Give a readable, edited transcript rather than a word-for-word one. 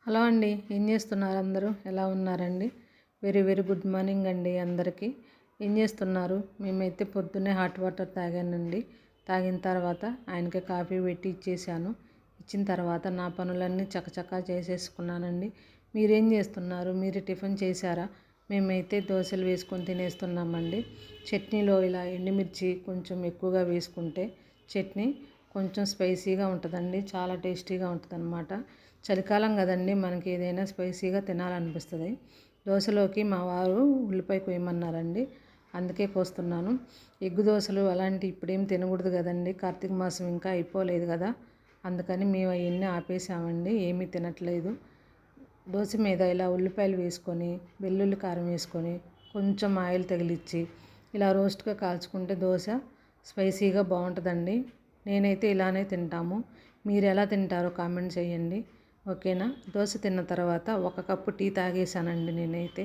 Hello అండి, ఏం చేస్తున్నారు? అందరూ ఎలా ఉన్నారండి? వెరీ వెరీ గుడ్ మార్నింగ్ అండి అందరికీ. ఏం చేస్తున్నారు? మేమైతే పొద్దున్నే హాట్ వాటర్ తాగానండి. తాగిన తర్వాత ఆయనకి కాఫీ పెట్టి ఇచ్చేసాను. ఇచ్చిన తర్వాత నా పనులన్నీ చకచకా చేసేసుకున్నానండి. మీరేం చేస్తున్నారు? మీరు టిఫిన్ చేశారా? మేమైతే దోశలు వేసుకొని తినేస్తున్నామండి. చట్నీలో ఇలా ఎండుమిర్చి కొంచెం ఎక్కువగా వేసుకుంటే చట్నీ కొంచెం స్పైసీగా ఉంటుందండి, చాలా టేస్టీగా ఉంటుందన్నమాట. చలికాలం కదండి, మనకి ఏదైనా స్పైసీగా తినాలనిపిస్తుంది. దోశలోకి మా వారు ఉల్లిపాయ కోయమన్నారండి, అందుకే కోస్తున్నాను. ఎగ్గు దోశలు అలాంటి ఇప్పుడేం తినకూడదు కదండి, కార్తీక మాసం ఇంకా అయిపోలేదు కదా, అందుకని మేము అవన్నీ ఆపేసామండి, ఏమీ తినట్లేదు. దోశ మీద ఇలా ఉల్లిపాయలు వేసుకొని వెల్లుల్లి కారం వేసుకొని కొంచెం ఆయిల్ తగిలిచ్చి ఇలా రోస్ట్గా కాల్చుకుంటే దోశ స్పైసీగా బాగుంటుందండి. నేనైతే ఇలానే తింటాము. మీరు ఎలా తింటారో కామెంట్ చేయండి, ఓకేనా? దోశ తిన్న తర్వాత 1 కప్పు టీ తాగేసానండి నేనైతే.